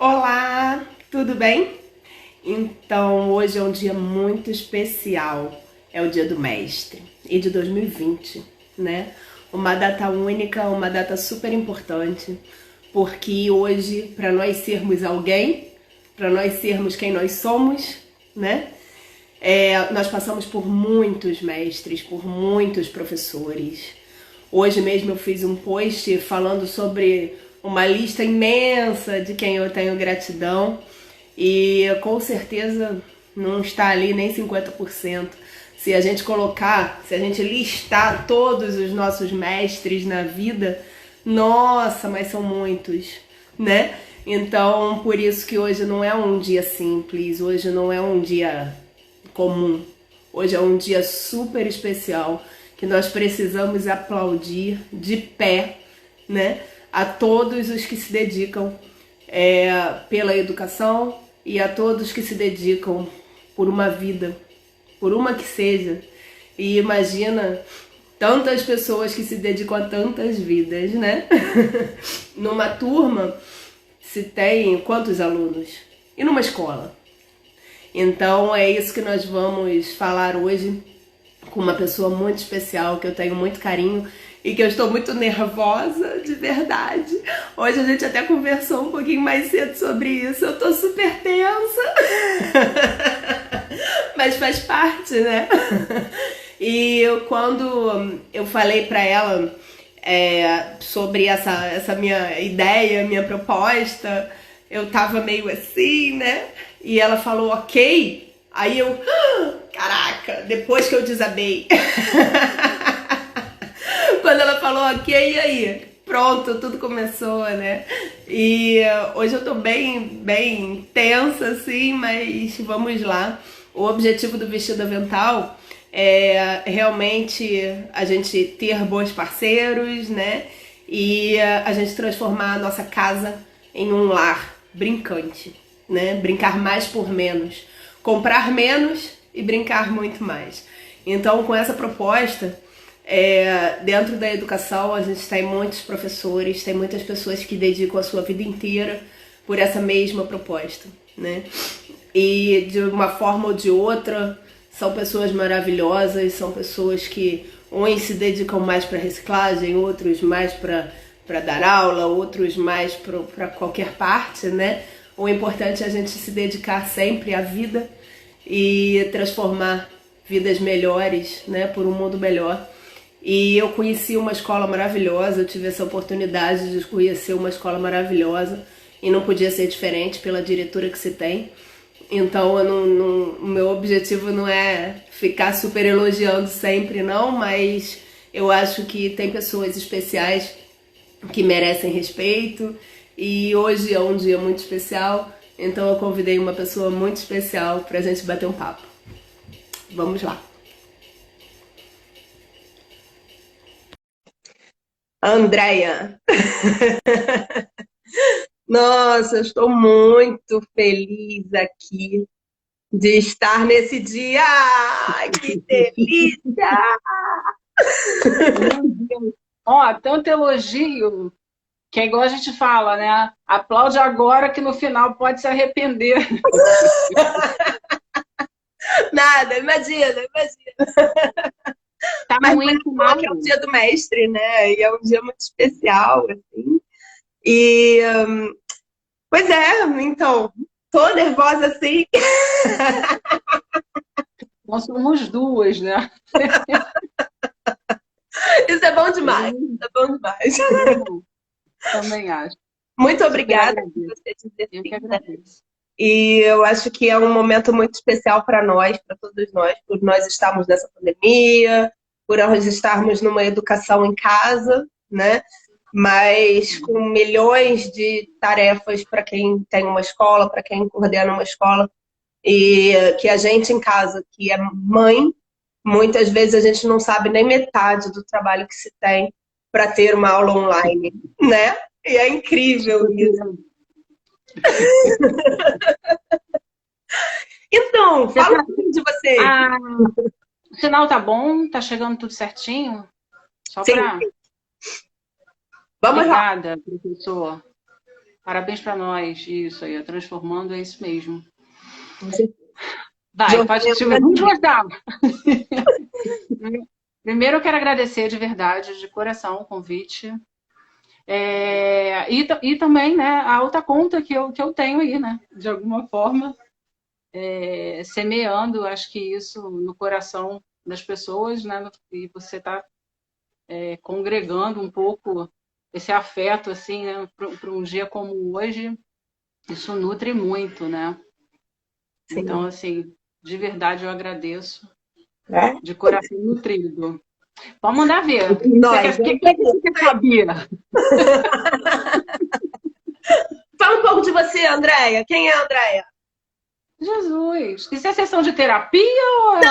Olá, tudo bem? Então, hoje é um dia muito especial. É o Dia do Mestre e de 2020, né? Uma data única, uma data super importante, porque hoje, para nós sermos alguém, para nós sermos quem nós somos, né? Nós passamos por muitos mestres, por muitos professores. Hoje mesmo eu fiz um post falando sobre uma lista imensa de quem eu tenho gratidão e com certeza não está ali nem 50%. Se a gente colocar, se a gente listar todos os nossos mestres na vida, nossa, mas são muitos, né? Então, por isso que hoje não é um dia simples, hoje não é um dia comum. Hoje é um dia super especial que nós precisamos aplaudir de pé, né, a todos os que se dedicam pela educação e a todos que se dedicam por uma vida, por uma que seja. E imagina tantas pessoas que se dedicam a tantas vidas, né? Numa turma se tem quantos alunos? E numa escola? Então é isso que nós vamos falar hoje com uma pessoa muito especial que eu tenho muito carinho e que eu estou muito nervosa, de verdade. Hoje a gente até conversou um pouquinho mais cedo sobre isso. Eu tô super tensa, mas faz parte, né? Quando eu falei para ela sobre essa minha ideia, minha proposta, eu tava meio assim, né? E ela falou, ok. Aí eu, caraca, depois que eu desabei. Quando ela falou ok, e aí? Pronto, tudo começou, né? Hoje eu tô bem tensa, assim, mas vamos lá. O objetivo do Vestido Avental é realmente a gente ter bons parceiros, né? E a gente transformar a nossa casa em um lar brincante, né? Brincar mais por menos. Comprar menos e brincar muito mais. Então, com essa proposta, dentro da educação, a gente tem muitos professores, tem muitas pessoas que dedicam a sua vida inteira por essa mesma proposta, né? E de uma forma ou de outra, são pessoas maravilhosas, são pessoas que uns se dedicam mais para reciclagem, outros mais para dar aula, outros mais para qualquer parte, né? O importante é a gente se dedicar sempre à vida e transformar vidas melhores, né, por um mundo melhor. E eu conheci uma escola maravilhosa, eu tive essa oportunidade de conhecer uma escola maravilhosa e não podia ser diferente pela diretora que se tem. Então, o meu objetivo não é ficar super elogiando sempre, não, mas eu acho que tem pessoas especiais que merecem respeito e hoje é um dia muito especial, então eu convidei uma pessoa muito especial pra gente bater um papo. Vamos lá. Andréia, nossa, eu estou muito feliz aqui de estar nesse dia. Ai, que delícia! Meu Deus. Ó, tanto elogio, que é igual a gente fala, né? Aplaude agora que no final pode se arrepender. Nada, imagina. Tá Mas muito você falou que é o mal. dia do mestre, né? E é um dia muito especial, assim. E, pois é, então, tô nervosa assim. Nós somos duas, né? Isso é bom demais, Eu isso é bom demais. também acho. Muito Super obrigada por agradeço. você dizer Eu que sim, né? agradeço. E eu acho que é um momento muito especial para nós, para todos nós, por nós estarmos nessa pandemia, por nós estarmos numa educação em casa, né? Mas com milhões de tarefas para quem tem uma escola, para quem coordena uma escola, e que a gente em casa, que é mãe, muitas vezes a gente não sabe nem metade do trabalho que se tem para ter uma aula online, né? E é incrível isso. Então, Você fala um tá... pouquinho de você. Ah, o sinal tá bom? Tá chegando tudo certinho? Só Sim, para... vamos lá. Obrigada, professor. Parabéns para nós. Isso aí, transformando, é isso mesmo. Você- Vai, pode, Jordana, Silvia. Vamos gostar. Primeiro, eu quero agradecer de verdade, de coração, o convite. E também, né, a outra conta que eu tenho aí, né? De alguma forma, semeando, acho que isso no coração das pessoas, né? E você está congregando um pouco esse afeto, assim, né? Para um dia como hoje, isso nutre muito, né? Então, sim. assim, de verdade eu agradeço, É? de coração nutrido. Pode mandar ver. Nós, O que você quer saber? Fala um pouco de você, Andréia. Quem é a Andréia? Jesus, isso é sessão de terapia ou é...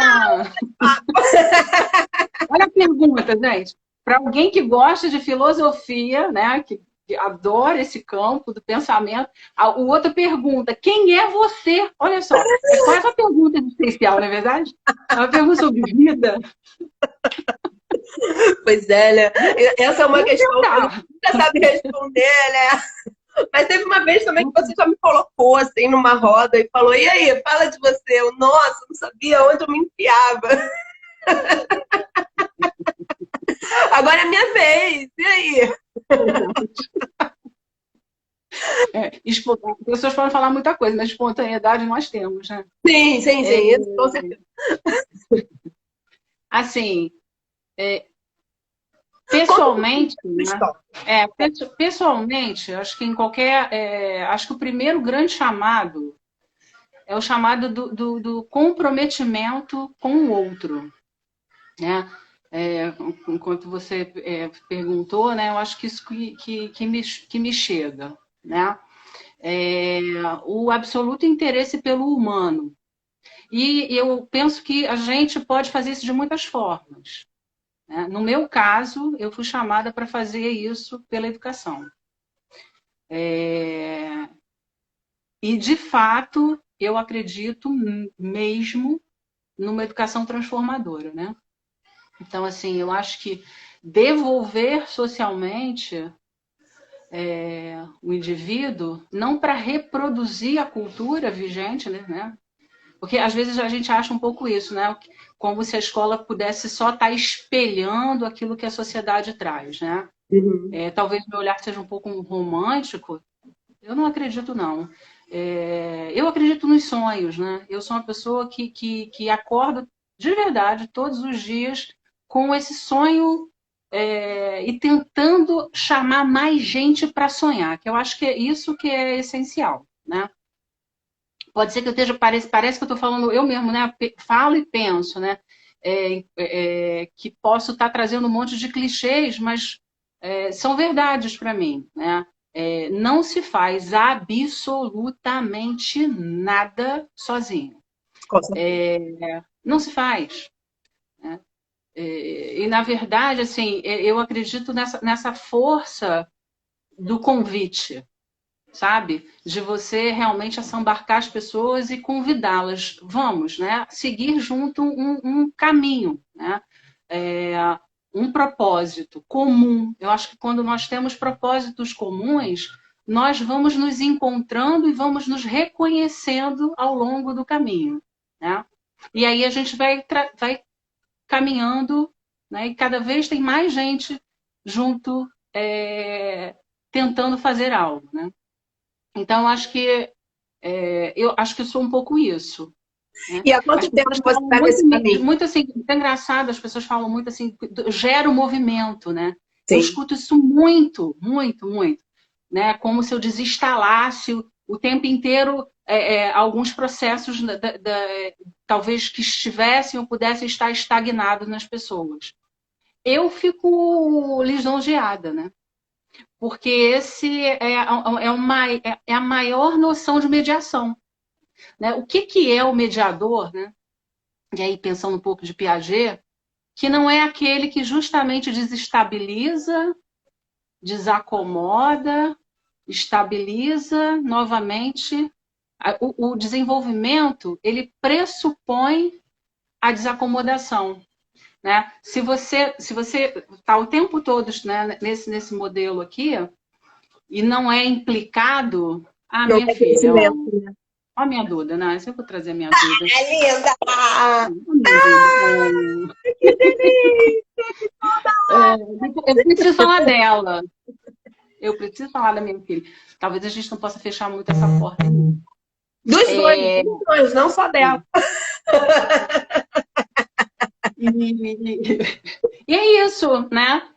Olha a pergunta, gente. Para alguém que gosta de filosofia, né, que adora esse campo do pensamento, o outro pergunta, quem é você? Olha só, é quase uma pergunta existencial, não é verdade? É uma pergunta sobre vida. Pois é, né? Essa é uma Vamos questão que eu tentar. nunca sabe responder, né? Mas teve uma vez também que você já me colocou assim numa roda e falou: e aí, fala de você. Eu, nossa, não sabia onde eu me enfiava. Agora é minha vez. E aí? As pessoas podem falar muita coisa, mas espontaneidade nós temos, né? Sim, sim, sim. Isso, com certeza. Assim, pessoalmente, né? Pessoalmente, acho que em qualquer. Acho que o primeiro grande chamado é o chamado do comprometimento com o outro, né? Enquanto você perguntou, né? Eu acho que isso que me chega, né? O absoluto interesse pelo humano. E eu penso que a gente pode fazer isso de muitas formas. Né? No meu caso, eu fui chamada para fazer isso pela educação. E, de fato, eu acredito mesmo numa educação transformadora, né? Então, assim, eu acho que devolver socialmente o indivíduo, não para reproduzir a cultura vigente, né? Porque às vezes a gente acha um pouco isso, né? Como se a escola pudesse só estar espelhando aquilo que a sociedade traz, né? Uhum. Talvez meu olhar seja um pouco romântico. Eu não acredito, não. Eu acredito nos sonhos, né? Eu sou uma pessoa que acorda de verdade todos os dias com esse sonho e tentando chamar mais gente para sonhar, que eu acho que é isso que é essencial, né? Pode ser que eu esteja, parece que eu estou falando eu mesmo, né? Falo e penso, né? Que posso estar trazendo um monte de clichês, mas são verdades para mim, né? Não se faz absolutamente nada sozinho. Não se faz. Né? E, na verdade, assim, eu acredito nessa força do convite, sabe? De você realmente assambarcar as pessoas e convidá-las. Vamos, né? Seguir junto um caminho, né? Um propósito comum. Eu acho que quando nós temos propósitos comuns, nós vamos nos encontrando e vamos nos reconhecendo ao longo do caminho, né? E aí a gente vai caminhando, né? E cada vez tem mais gente junto, tentando fazer algo, né? Então, eu acho que eu sou um pouco isso. Né? E há As quanto tempo pessoas você falam está nesse caminho? muito assim, é engraçado, as pessoas falam muito assim, gera o movimento, né? Eu Sim. escuto isso muito, muito, muito. Né? Como se eu desinstalasse o tempo inteiro alguns processos talvez que estivessem ou pudessem estar estagnados nas pessoas. Eu fico lisonjeada, né? Porque esse é a maior noção de mediação. Né? O que é o mediador? Né? E aí, pensando um pouco de Piaget, que não é aquele que justamente desestabiliza, desacomoda, estabiliza novamente. O desenvolvimento, ele pressupõe a desacomodação. Né? Se você está o tempo todo, né, nesse modelo aqui, e não é implicado, Não minha tem filha, crescimento, né? ó, minha Duda, né? Se eu vou trazer a minha Duda. É linda! Ó, minha Duda. Que delícia! Eu preciso falar dela. Eu preciso falar da minha filha. Talvez a gente não possa fechar muito essa porta ainda. Dos dois, não só dela. E é isso, né?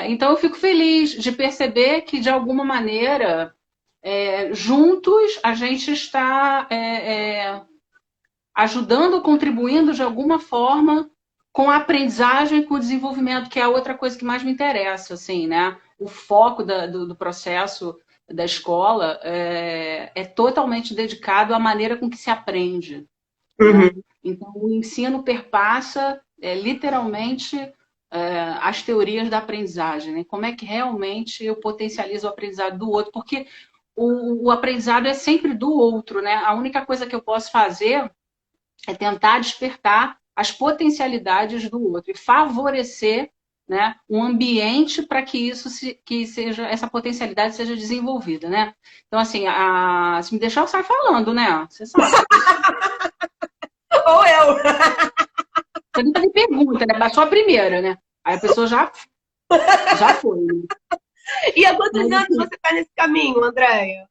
Então eu fico feliz de perceber que, de alguma maneira, juntos a gente está ajudando, contribuindo de alguma forma com a aprendizagem, com o desenvolvimento, que é a outra coisa que mais me interessa, assim, né? O foco do processo da escola é totalmente dedicado à maneira com que se aprende. Uhum. Né? Então, o ensino perpassa literalmente as teorias da aprendizagem, né? Como é que realmente eu potencializo o aprendizado do outro, porque o aprendizado é sempre do outro, né? A única coisa que eu posso fazer é tentar despertar as potencialidades do outro e favorecer, né, um ambiente para que essa potencialidade seja desenvolvida, né? Então, assim, se me deixar, eu saio falando, né? Você sabe. Ou eu. Você nunca me pergunta, né? Baixou a primeira, né? Aí a pessoa já foi. Né? E há quantos anos você está nesse caminho, Andréia?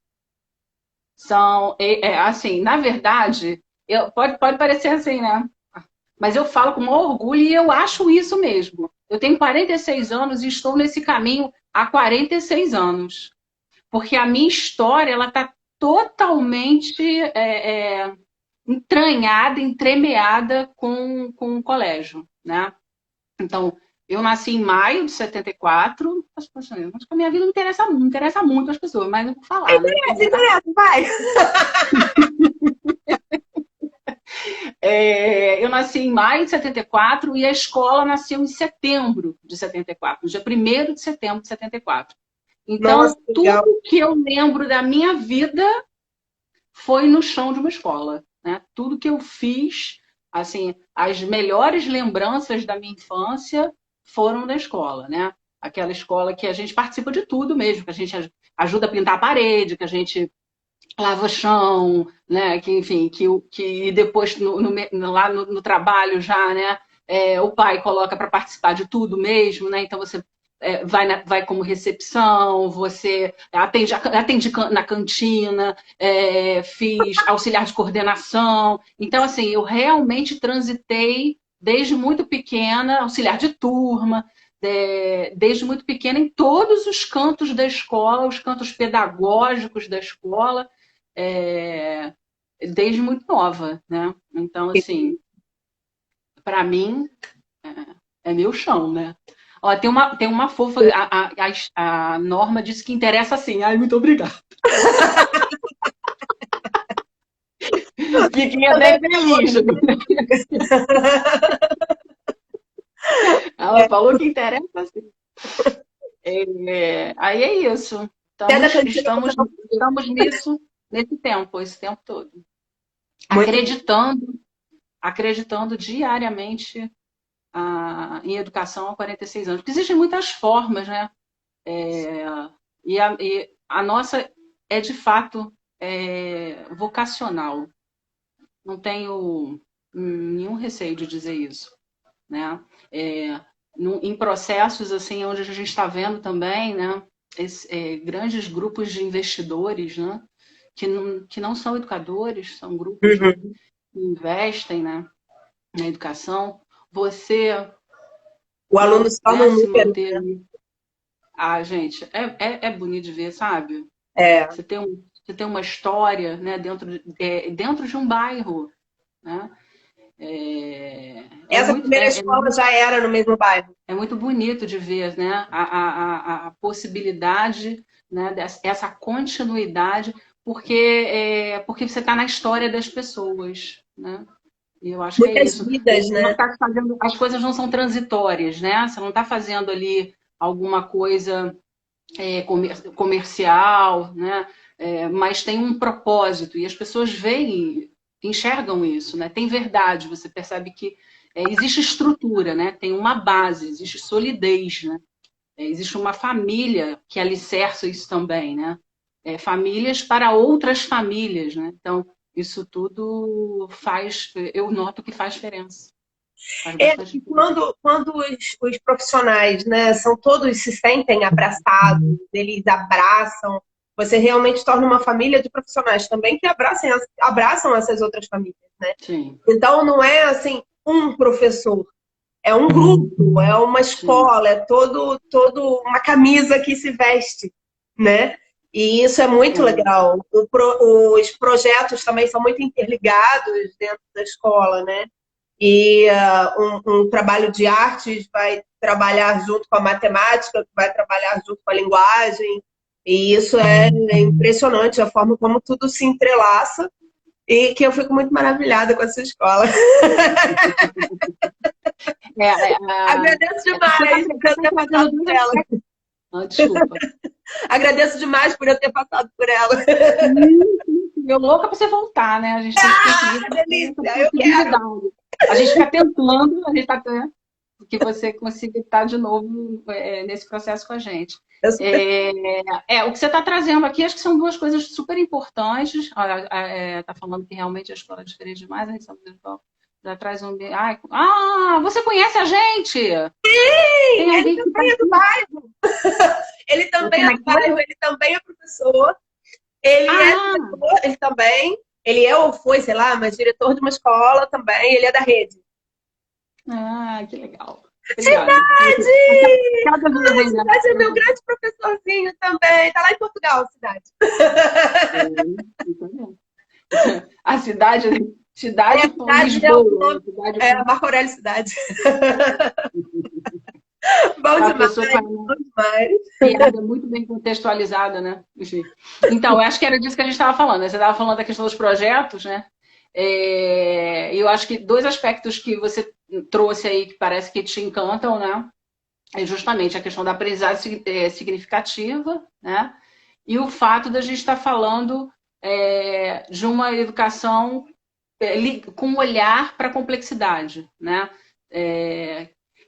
São, assim, na verdade, pode parecer assim, né? Mas eu falo com maior orgulho e eu acho isso mesmo. Eu tenho 46 anos e estou nesse caminho há 46 anos. Porque a minha história, ela está totalmente entranhada, entremeada com o colégio, né? Então, eu nasci em maio de 74. Acho que a minha vida não interessa muito as pessoas, mas eu vou falar, né? Interessa, vai! Eu nasci em maio de 74 e a escola nasceu em setembro de 74, no dia 1º de setembro de 74. Então, Nossa, legal. tudo que eu lembro da minha vida foi no chão de uma escola, né? Tudo que eu fiz, assim, as melhores lembranças da minha infância foram da escola, né? Aquela escola que a gente participa de tudo mesmo, que a gente ajuda a pintar a parede, que a gente lava o chão, né? Que, enfim, que depois lá no trabalho já, né? O pai coloca para participar de tudo mesmo, né? Então você vai como recepção, você atende na cantina, fiz auxiliar de coordenação. Então, assim, eu realmente transitei desde muito pequena, auxiliar de turma, desde muito pequena, em todos os cantos da escola, os cantos pedagógicos da escola, desde muito nova, né? Então, assim, para mim, é meu chão, né? Ó, tem uma fofa, a Norma disse que interessa assim. Ai, muito obrigada. Fiquei até feliz. Ela falou que interessa assim. Aí é isso. Estamos nisso, esse tempo todo. Acreditando diariamente em educação há 46 anos. Porque existem muitas formas, né? E a nossa é, de fato, vocacional. Não tenho nenhum receio de dizer isso, né? Em processos assim, onde a gente está vendo também, né? Grandes grupos de investidores, né? Que não são educadores, são grupos que investem, né? Na educação. O aluno só não se número, manter. né? Gente, é bonito de ver, sabe? É. Você tem uma história, né, dentro de um bairro, né? Essa primeira escola já era no mesmo bairro. É muito bonito de ver, né, a possibilidade, né, dessa continuidade, porque você está na história das pessoas, né? E eu acho que é isso. Vidas, né? As coisas não são transitórias, né? Você não está fazendo ali alguma coisa comercial, né? Mas tem um propósito e as pessoas enxergam isso, né? Tem verdade, você percebe que existe estrutura, né? Tem uma base, existe solidez, né? existe uma família que alicerça isso também, né? Famílias para outras famílias, né? Então, isso tudo eu noto que faz diferença. Faz bastante E diferença. quando os profissionais, né, se sentem abraçados, eles abraçam, você realmente torna uma família de profissionais também que abraçam essas outras famílias, né? Sim. Então, não é assim, um professor, é um grupo, é uma escola, é todo uma camisa que se veste, né? E isso é muito legal. Os projetos também são muito interligados dentro da escola, né? E um trabalho de artes vai trabalhar junto com a matemática, vai trabalhar junto com a linguagem. E isso é impressionante, a forma como tudo se entrelaça e que eu fico muito maravilhada com essa escola. Agradeço demais por eu ter passado por ela. Desculpa. Agradeço demais por eu ter passado por ela. Eu louca pra você voltar, né? A gente tem que delícia, eu quero. A gente fica tentando, que você consiga estar de novo nesse processo com a gente. O que você está trazendo aqui, acho que são duas coisas super importantes. Está falando que realmente a escola é diferente demais, a gente já traz um... você conhece a gente? Sim, ele também é do bairro. Ele também é do bairro, ele também é professor. Ele é diretor, ele também. Ele é ou foi, sei lá, mas diretor de uma escola também. Ele é da rede. Que legal. Cidade! Cidade é meu grande professorzinho também. Está lá em Portugal, Cidade. A cidade com Lisboa. Marco Aurélio Cidade. Bom demais. Piada muito bem contextualizada, né? Enfim. Então, eu acho que era disso que a gente estava falando, né? Você estava falando da questão dos projetos, né? Eu acho que dois aspectos que você trouxe aí que parece que te encantam, né? É justamente a questão da aprendizagem significativa, né? E o fato da gente estar falando de uma educação com um olhar para a complexidade, né?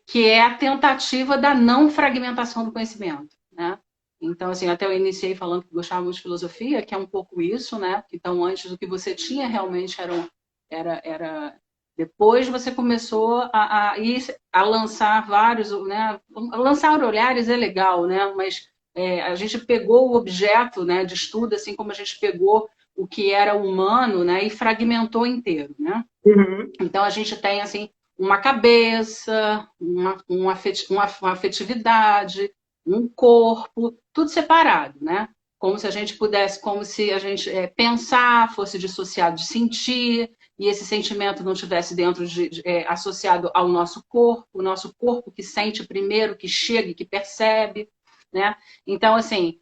Que é a tentativa da não fragmentação do conhecimento, né? Então, assim, até eu iniciei falando que gostava muito de filosofia, que é um pouco isso, né? Então, antes do que você tinha realmente era... Depois você começou a lançar vários, né? Lançar olhares é legal, né? Mas a gente pegou o objeto, né, de estudo, assim como a gente pegou o que era humano, né, e fragmentou inteiro, né? Uhum. Então, a gente tem, assim, uma cabeça, uma afetividade, um corpo, tudo separado, né? Como se a gente pensar fosse dissociado de sentir, e esse sentimento não estivesse dentro associado ao nosso corpo, o nosso corpo que sente primeiro, que chega e que percebe, né? Então, assim,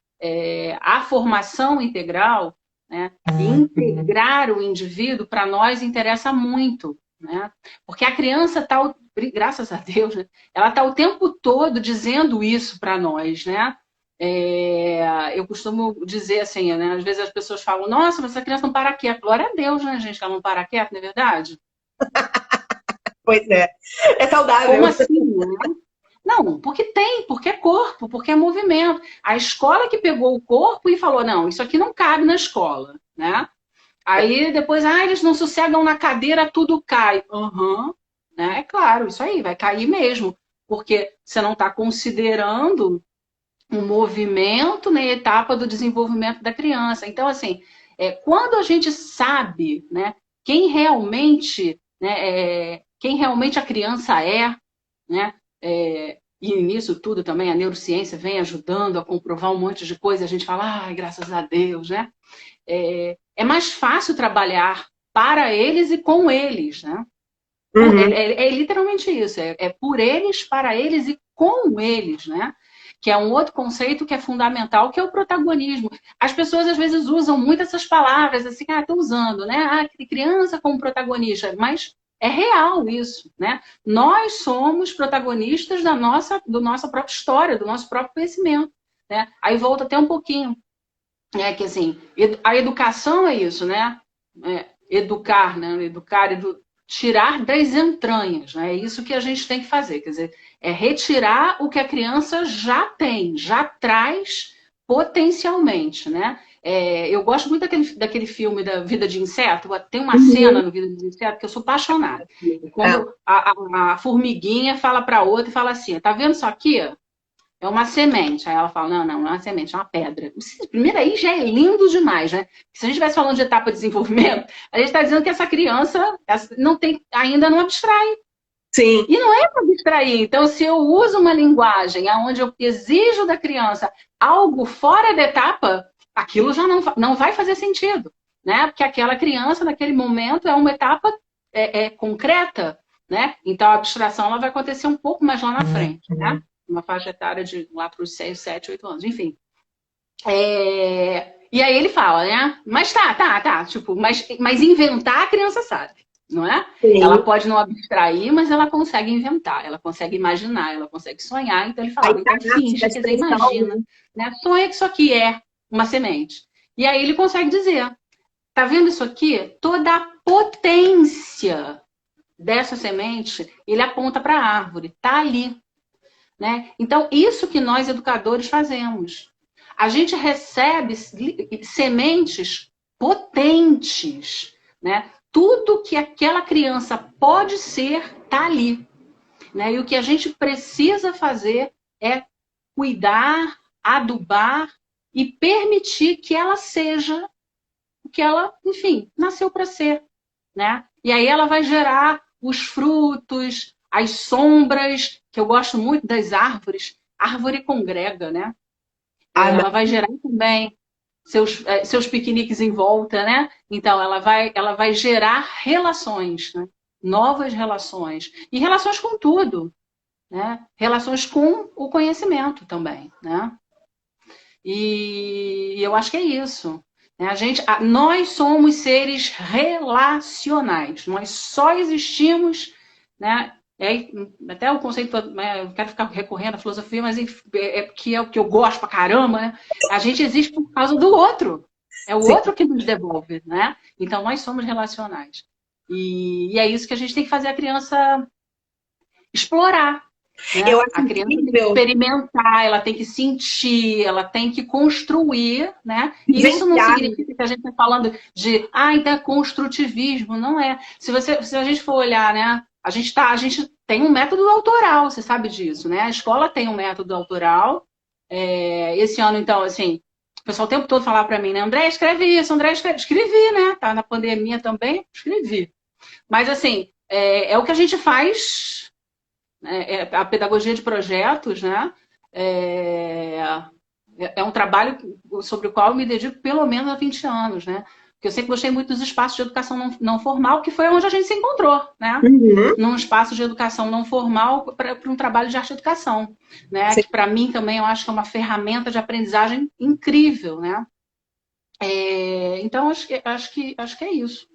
a formação integral, né, integrar o indivíduo, para nós, interessa muito, né? Porque a criança está, graças a Deus, né, ela está o tempo todo dizendo isso para nós, né? Eu costumo dizer assim, né? Às vezes as pessoas falam, nossa, mas essa criança não para quieta. Glória a Deus, né, gente, que ela não para quieta, não é verdade? Pois é. É saudável. Como assim, né? Não, porque é corpo, porque é movimento. A escola que pegou o corpo e falou, não, isso aqui não cabe na escola, né? Aí depois, eles não sossegam na cadeira, tudo cai. Né? É claro, isso aí, vai cair mesmo. Porque você não está considerando um movimento na etapa do desenvolvimento da criança. Então, assim, quando a gente sabe, né, quem realmente a criança né, e nisso tudo também a neurociência vem ajudando a comprovar um monte de coisa, a gente fala, graças a Deus, né? É mais fácil trabalhar para eles e com eles, né? Uhum. É literalmente isso, é por eles, para eles e com eles, né? Que é um outro conceito que é fundamental, que é o protagonismo. As pessoas, às vezes, usam muito essas palavras, assim, estou usando, né? Criança como protagonista, mas é real isso, né? Nós somos protagonistas da nossa própria história, do nosso próprio conhecimento, né? Aí volta até um pouquinho, que assim, a educação é isso, né? Educar, né? tirar das entranhas, né? É isso que a gente tem que fazer, quer dizer, é retirar o que a criança já tem, já traz potencialmente, né? Eu gosto muito daquele filme da Vida de Inseto. Tem uma cena no Vida de Inseto que eu sou apaixonada. Quando a formiguinha fala para a outra e fala assim, tá vendo isso aqui? É uma semente. Aí ela fala, não é uma semente, é uma pedra. Primeiro aí já é lindo demais, né? Se a gente estivesse falando de etapa de desenvolvimento, a gente está dizendo que essa criança ainda não abstrai. Sim. E não é para abstrair. Então, se eu uso uma linguagem onde eu exijo da criança algo fora da etapa, aquilo já não vai fazer sentido, né? Porque aquela criança, naquele momento, é uma etapa concreta, né? Então, a abstração ela vai acontecer um pouco mais lá na frente, né? Uma faixa etária de lá para os 6, 7, 8 anos, enfim. E aí ele fala, né? Mas tipo, mas inventar a criança sabe, não é? Sim. Ela pode não abstrair, mas ela consegue inventar, ela consegue imaginar, ela consegue sonhar. Então ele fala, então finge, quer dizer, imagina, né? Sonha que isso aqui é uma semente. E aí ele consegue dizer, tá vendo isso aqui? Toda a potência dessa semente, ele aponta para a árvore, tá ali. Né? Então, isso que nós educadores fazemos. A gente recebe sementes potentes, né? Tudo que aquela criança pode ser está ali, né? E o que a gente precisa fazer é cuidar, adubar e permitir que ela seja o que ela, enfim, nasceu para ser, né? E aí ela vai gerar os frutos, as sombras, que eu gosto muito das árvores. Árvore congrega, né? Ela vai gerar também seus piqueniques em volta, né? Então, ela vai gerar relações, né? Novas relações. E relações com tudo, né? Relações com o conhecimento também, né? E eu acho que é isso. Nós somos seres relacionais. Nós só existimos, né? Até o conceito, né, eu quero ficar recorrendo à filosofia, mas que é o que eu gosto pra caramba, né? A gente existe por causa do outro. É o outro que nos devolve, né? Então, nós somos relacionais. E é isso que a gente tem que fazer a criança explorar. Né? A criança tem que experimentar, ela tem que sentir, ela tem que construir, né? E isso não significa que a gente está falando de então é construtivismo, não é. Se a gente for olhar, né? A gente tem um método autoral, você sabe disso, né? A escola tem um método autoral. Esse ano, então, assim, o pessoal o tempo todo falava para mim, né? André, escreve isso, André, escrevi, né? Tá na pandemia também, escrevi. Mas, assim, é o que a gente faz. A pedagogia de projetos, né? É um trabalho sobre o qual eu me dedico pelo menos há 20 anos, né? Porque eu sempre gostei muito dos espaços de educação não formal, que foi onde a gente se encontrou, né? Num espaço de educação não formal para um trabalho de arte e educação, né? Que para mim também eu acho que é uma ferramenta de aprendizagem incrível, né? Então acho que é isso.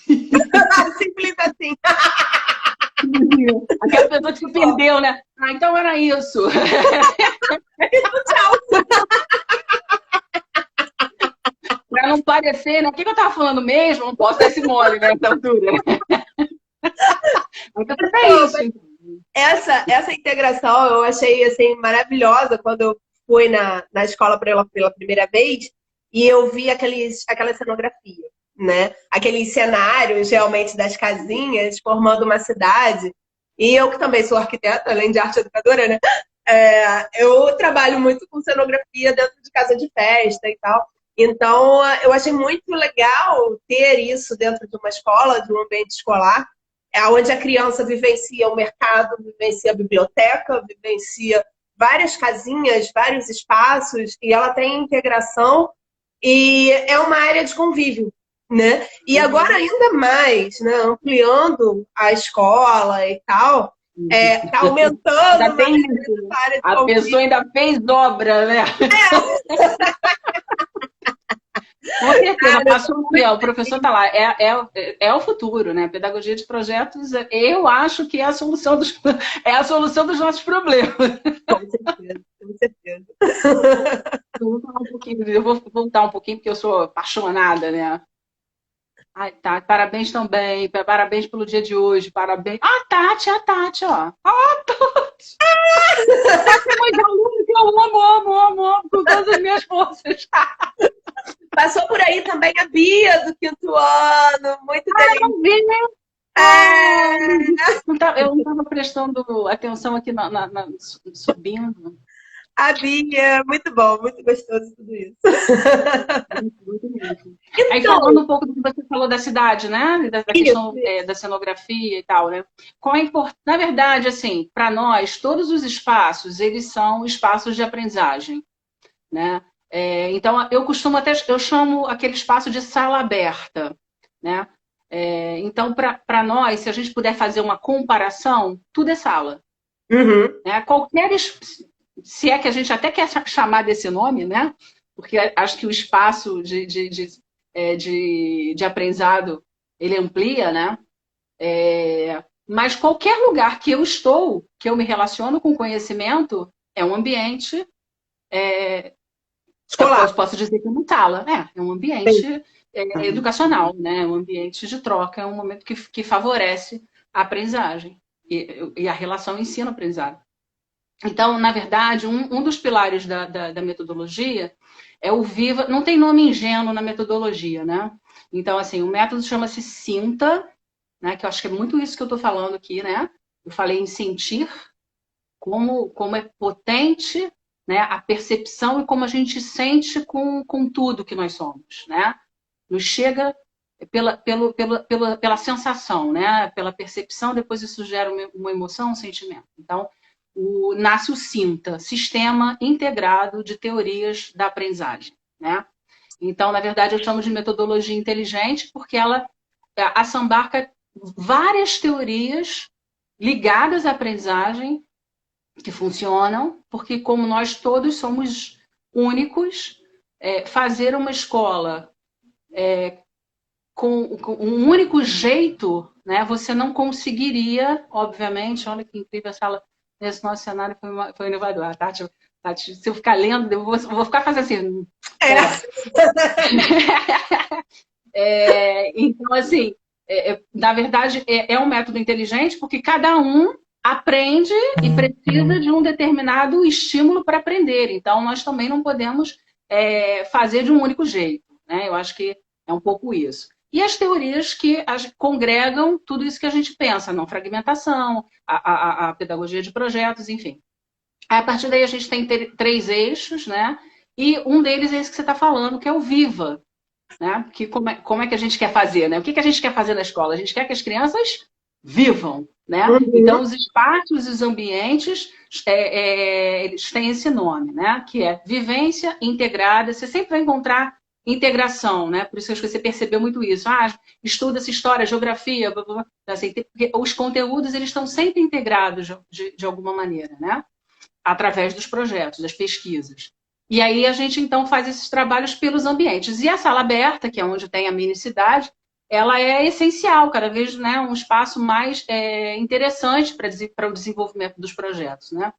Simples assim. Aquela pessoa que se perdeu, né? Então era isso. Tchau. Pra não parecer, né? O que eu tava falando mesmo? Não posso dar esse mole, né? Nessa altura. Então é isso. Essa integração eu achei assim, maravilhosa quando eu fui na escola pela primeira vez e eu vi aquela cenografia. Né? Aqueles cenários realmente das casinhas formando uma cidade. E eu que também sou arquiteta, além de arte educadora, né? Eu trabalho muito com cenografia dentro de casa de festa e tal. Então, eu achei muito legal ter isso dentro de uma escola, de um ambiente escolar, onde a criança vivencia o mercado, vivencia a biblioteca, vivencia várias casinhas, vários espaços, e ela tem integração e é uma área de convívio. Né? E agora ainda mais, né? Ampliando a escola e tal, tá aumentando a pessoa ainda fez obra, né? Com certeza, o professor está lá, é o futuro, né? Pedagogia de projetos, eu acho que é a solução dos nossos problemas. Com certeza. Eu vou voltar um pouquinho, porque eu sou apaixonada, né? Ai, tá, parabéns também, parabéns pelo dia de hoje, parabéns. A Tati, ó. Tati! Tati é uma aluna que eu amo, com todas as minhas forças. Passou por aí também a Bia do 5º ano, muito delícia. Não vi, né? Eu não estava prestando atenção aqui subindo. A Bia, muito bom, muito gostoso tudo isso. Muito mesmo. Aí falando um pouco do que você falou da cidade, né? Da questão da cenografia e tal, né? Na verdade, assim, para nós, todos os espaços, eles são espaços de aprendizagem, né? Então, eu chamo aquele espaço de sala aberta, né? Então, para nós, se a gente puder fazer uma comparação, tudo é sala. Uhum. Né? Se é que a gente até quer chamar desse nome, né? Porque acho que o espaço de aprendizado, ele amplia, né? Mas qualquer lugar que eu estou, que eu me relaciono com conhecimento, é um ambiente... escolar. Posso dizer que é uma sala. É um ambiente educacional, né? É um ambiente de troca, é um momento que favorece a aprendizagem e a relação ensino-aprendizado. Então, na verdade, um dos pilares da metodologia é o Viva. Não tem nome ingênuo na metodologia, né? Então, assim, o método chama-se Sinta, né? Que eu acho que é muito isso que eu estou falando aqui, né? Eu falei em sentir, como é potente, né, a percepção e como a gente sente com tudo que nós somos, né? Nos chega pela sensação, né? Pela percepção, depois isso gera uma emoção, um sentimento. Então, nasce o SINTA, Sistema Integrado de Teorias da Aprendizagem, né? Então, na verdade, eu chamo de metodologia inteligente porque ela assambarca várias teorias ligadas à aprendizagem que funcionam, porque como nós todos somos únicos, fazer uma escola com um único jeito, né, você não conseguiria, obviamente, olha que incrível a sala, nesse nosso cenário foi inovador. A Tati, se eu ficar lendo, eu vou ficar fazendo assim. Então, assim, na verdade, é um método inteligente porque cada um aprende e precisa de um determinado estímulo para aprender. Então, nós também não podemos fazer de um único jeito, né? Eu acho que é um pouco isso. E as teorias que congregam tudo isso que a gente pensa, a não fragmentação, a pedagogia de projetos, enfim. A partir daí a gente tem 3 eixos, né? E um deles é esse que você está falando, que é o Viva, né? Que como é que a gente quer fazer, né? O que a gente quer fazer na escola? A gente quer que as crianças vivam, né? Uhum. Então, os espaços e os ambientes, eles têm esse nome, né? Que é vivência integrada. Você sempre vai encontrar integração, né? Por isso que você percebeu muito isso. Estuda-se história, geografia, blá, blá, blá. Assim, porque os conteúdos, eles estão sempre integrados de alguma maneira, né? Através dos projetos, das pesquisas. E aí a gente, então, faz esses trabalhos pelos ambientes. E a sala aberta, que é onde tem a mini-cidade, ela é essencial, cada vez, né, um espaço mais interessante para o desenvolvimento dos projetos, né?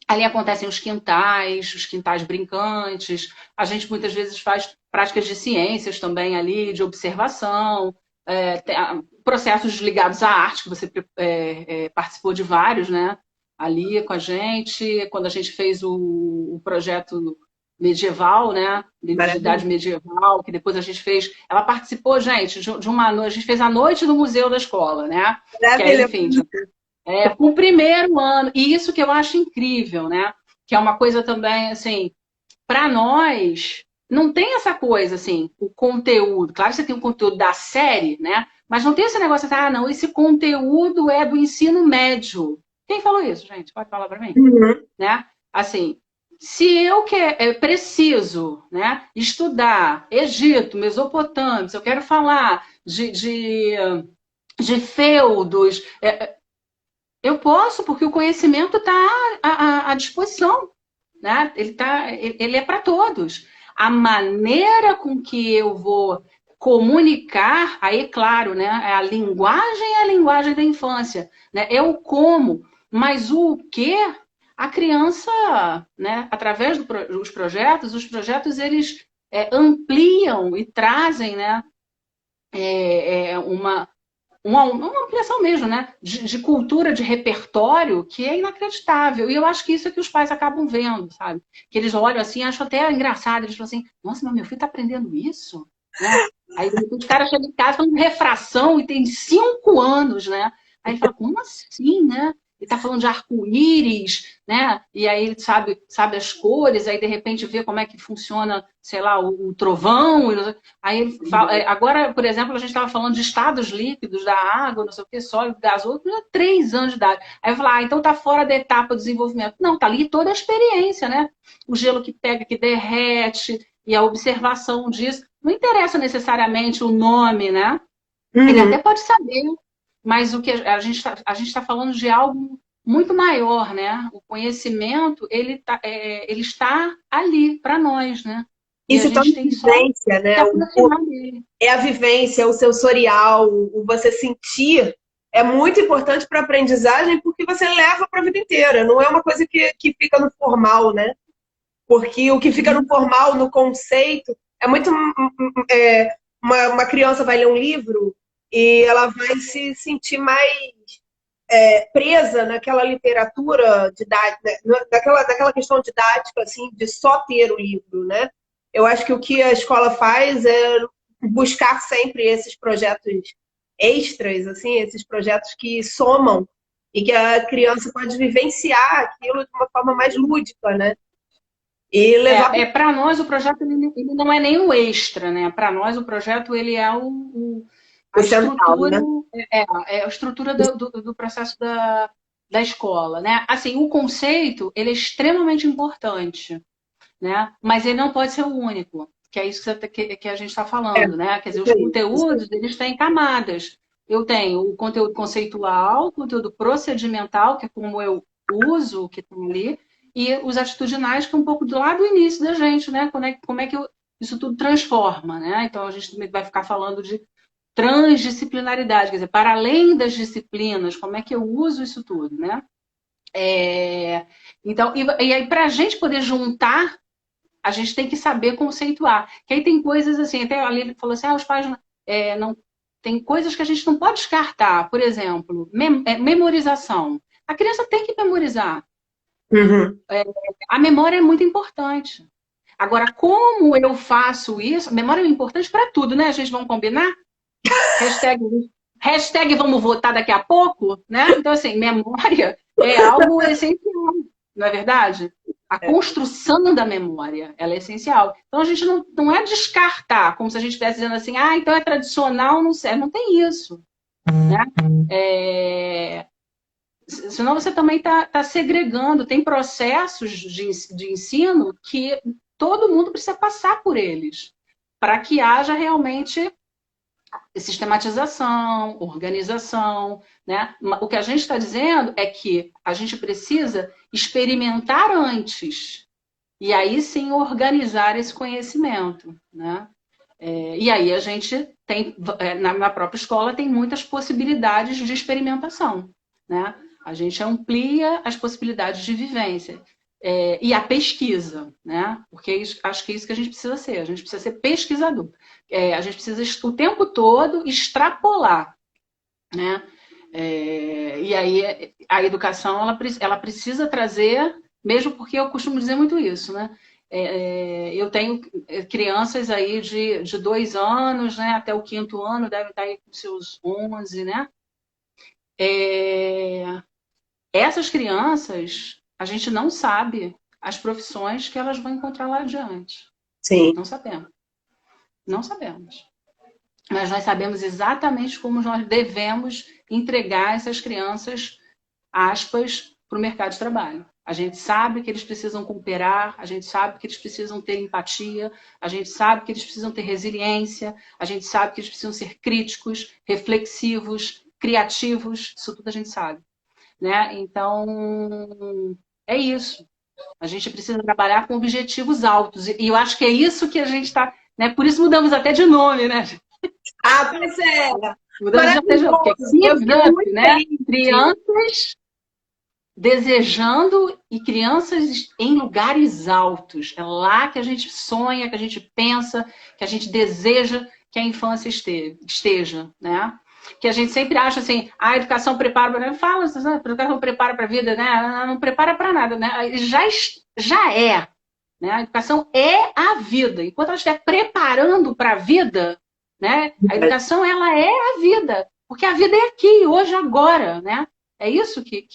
Ali acontecem os quintais brincantes, a gente muitas vezes faz práticas de ciências também ali, de observação, processos ligados à arte, que você participou de vários, né? Ali com a gente, quando a gente fez o projeto medieval, né? Identidade medieval, que depois a gente fez. Ela participou, gente, de uma noite. A gente fez a noite do museu da escola, né? Que aí, enfim, com o primeiro ano. E isso que eu acho incrível, né? Que é uma coisa também, assim, para nós, não tem essa coisa, assim, o conteúdo. Claro que você tem o conteúdo da série, né? Mas não tem esse negócio assim, não, esse conteúdo é do ensino médio. Quem falou isso, gente? Pode falar para mim? Uhum. Né? Assim, se eu preciso, né, estudar Egito, Mesopotâmia, se eu quero falar de feudos, eu posso, porque o conhecimento está à disposição. Né? Ele é para todos. A maneira com que eu vou comunicar, aí, claro, né, a linguagem é a linguagem da infância. Né? É o como, mas o que a criança, né, através dos projetos, os projetos eles ampliam e trazem, né, uma ampliação mesmo, né? De cultura, de repertório, que é inacreditável. E eu acho que isso é que os pais acabam vendo, sabe? Que eles olham assim, acham até engraçado. Eles falam assim, nossa, mas meu filho está aprendendo isso? Né? Aí, de repente, o cara chega em casa falando de refração e tem 5 anos, né? Aí ele fala, como assim, né? Ele tá falando de arco-íris, né? E aí ele sabe as cores, aí de repente vê como é que funciona, sei lá, o trovão. Aí ele fala, agora, por exemplo, a gente estava falando de estados líquidos da água, não sei o que, sólido, gasoso, já 3 anos de idade. Aí eu falo, então tá fora da etapa do desenvolvimento. Não, tá ali toda a experiência, né? O gelo que pega, que derrete, e a observação disso. Não interessa necessariamente o nome, né? Ele até pode saber, mas o que a gente está falando de algo muito maior, né? O conhecimento, ele está ali para nós, né? E E a se torna gente tem só vivência, que né? aproximar dele. É a vivência, o sensorial, o você sentir. É muito importante para a aprendizagem porque você leva para a vida inteira. Não é uma coisa que fica no formal, né? Porque o que fica no formal, no conceito, é muito. Uma criança vai ler um livro e ela vai se sentir mais presa naquela literatura didática, daquela questão didática, assim, de só ter o livro, né? Eu acho que o que a escola faz é buscar sempre esses projetos extras, assim, esses projetos que somam e que a criança pode vivenciar aquilo de uma forma mais lúdica, né? E levar Para nós, o projeto ele não é nem o extra, né? Para nós, o projeto ele é a o central, estrutura, né? a estrutura do processo da escola, né? Assim, o conceito ele é extremamente importante, né? Mas ele não pode ser o único, que é isso que a gente está falando, né? Quer dizer, os conteúdos eles têm camadas. Eu tenho o conteúdo conceitual, o conteúdo procedimental, que é como eu uso o que está ali, e os atitudinais, que é um pouco do lá do início da gente, né? Como é que isso tudo transforma, né? Então a gente também vai ficar falando de transdisciplinaridade, quer dizer, para além das disciplinas, como é que eu uso isso tudo, né? Então, e aí, para a gente poder juntar, a gente tem que saber conceituar. Que aí tem coisas assim, até a Lili falou assim, os pais não. Tem coisas que a gente não pode descartar. Por exemplo, memorização. A criança tem que memorizar. Uhum. A memória é muito importante. Agora, como eu faço isso? A memória é importante para tudo, né? A gente vamos combinar? Hashtag vamos votar daqui a pouco, né? Então, assim, memória é algo essencial, não é verdade? A construção da memória, ela é essencial. Então, a gente não é descartar, como se a gente estivesse dizendo assim, então é tradicional, não serve. Não tem isso, né? Senão você também está segregando. Tem processos de ensino que todo mundo precisa passar por eles, para que haja realmente sistematização, organização, né? O que a gente está dizendo é que a gente precisa experimentar antes e aí sim organizar esse conhecimento, né? E aí a gente tem, na própria escola, tem muitas possibilidades de experimentação, né? A gente amplia as possibilidades de vivência. E a pesquisa, né? Porque acho que é isso que a gente precisa ser. A gente precisa ser pesquisador. A gente precisa o tempo todo extrapolar, né? E aí a educação ela precisa trazer, mesmo porque eu costumo dizer muito isso, né? Eu tenho crianças aí de 2 anos, né? Até o 5º ano, devem estar aí com seus 11, né? Essas crianças, a gente não sabe as profissões que elas vão encontrar lá adiante. Sim. Não sabemos. Não sabemos. Mas nós sabemos exatamente como nós devemos entregar essas crianças, aspas, para o mercado de trabalho. A gente sabe que eles precisam cooperar, a gente sabe que eles precisam ter empatia, a gente sabe que eles precisam ter resiliência, a gente sabe que eles precisam ser críticos, reflexivos, criativos, isso tudo a gente sabe. Né? Então, é isso. A gente precisa trabalhar com objetivos altos. E eu acho que é isso que a gente está... Né? Por isso mudamos até de nome, né? Pois é. Mudamos até de nome. Porque aqui, né? Crianças desejando e crianças em lugares altos. É lá que a gente sonha, que a gente pensa, que a gente deseja que a infância esteja, né? Que a gente sempre acha assim, a educação prepara, né? Fala, a educação prepara para a vida, né? Não prepara para nada, né? Já é, né? A educação é a vida. Enquanto ela estiver preparando para a vida, né? A educação, ela é a vida. Porque a vida é aqui, hoje, agora, né? É isso que...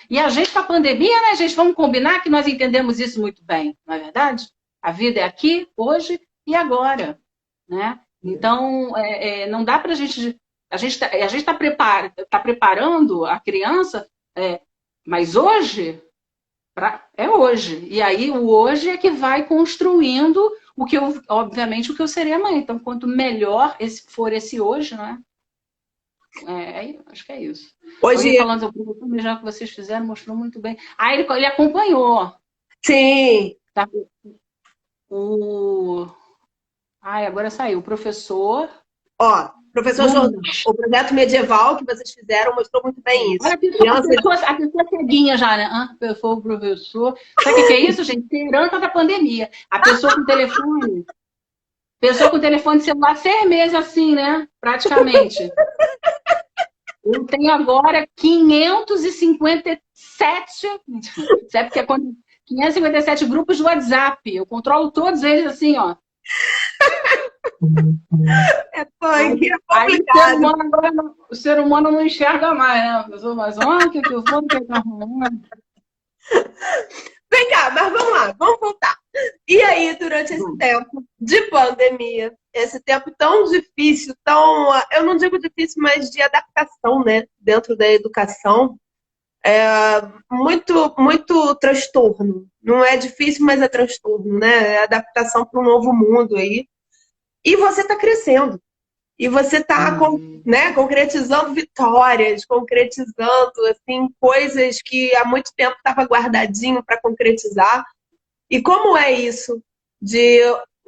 E a gente, com a pandemia, né, gente? Vamos combinar que nós entendemos isso muito bem, não é verdade? A vida é aqui, hoje e agora, né? Então, não dá para a gente... A gente está preparando a criança, mas hoje... É hoje. E aí o hoje é que vai construindo o que eu, obviamente, o que eu serei amanhã. Então, quanto melhor for esse hoje, né? Acho que é isso. Hoje, falando do já que vocês fizeram, mostrou muito bem. Ah, ele acompanhou. sim. Tá? Agora saiu. O professor. Ó, professor José, o projeto medieval que vocês fizeram mostrou muito bem isso. A pessoa ceguinha já, né? Foi o professor. Sabe o que é isso, gente? Herança da pandemia. A pessoa com telefone. Pessoa com telefone celular 6 meses assim, né? Praticamente. Eu tenho agora 557. Sabe porque 557 grupos do WhatsApp. Eu controlo todos eles assim, ó. É punk, é complicado. O ser humano não enxerga mais, né? A pessoa mais, o que eu vou, que eu arrumando. Vem cá, mas vamos lá, vamos voltar. E aí, durante esse tempo de pandemia, esse tempo tão difícil, eu não digo difícil, mas de adaptação, né? Dentro da educação, muito transtorno. Não é difícil, mas é transtorno, né? É adaptação para um novo mundo aí. E você está crescendo. E você está concretizando vitórias, concretizando assim, coisas que há muito tempo estava guardadinho para concretizar. E como é isso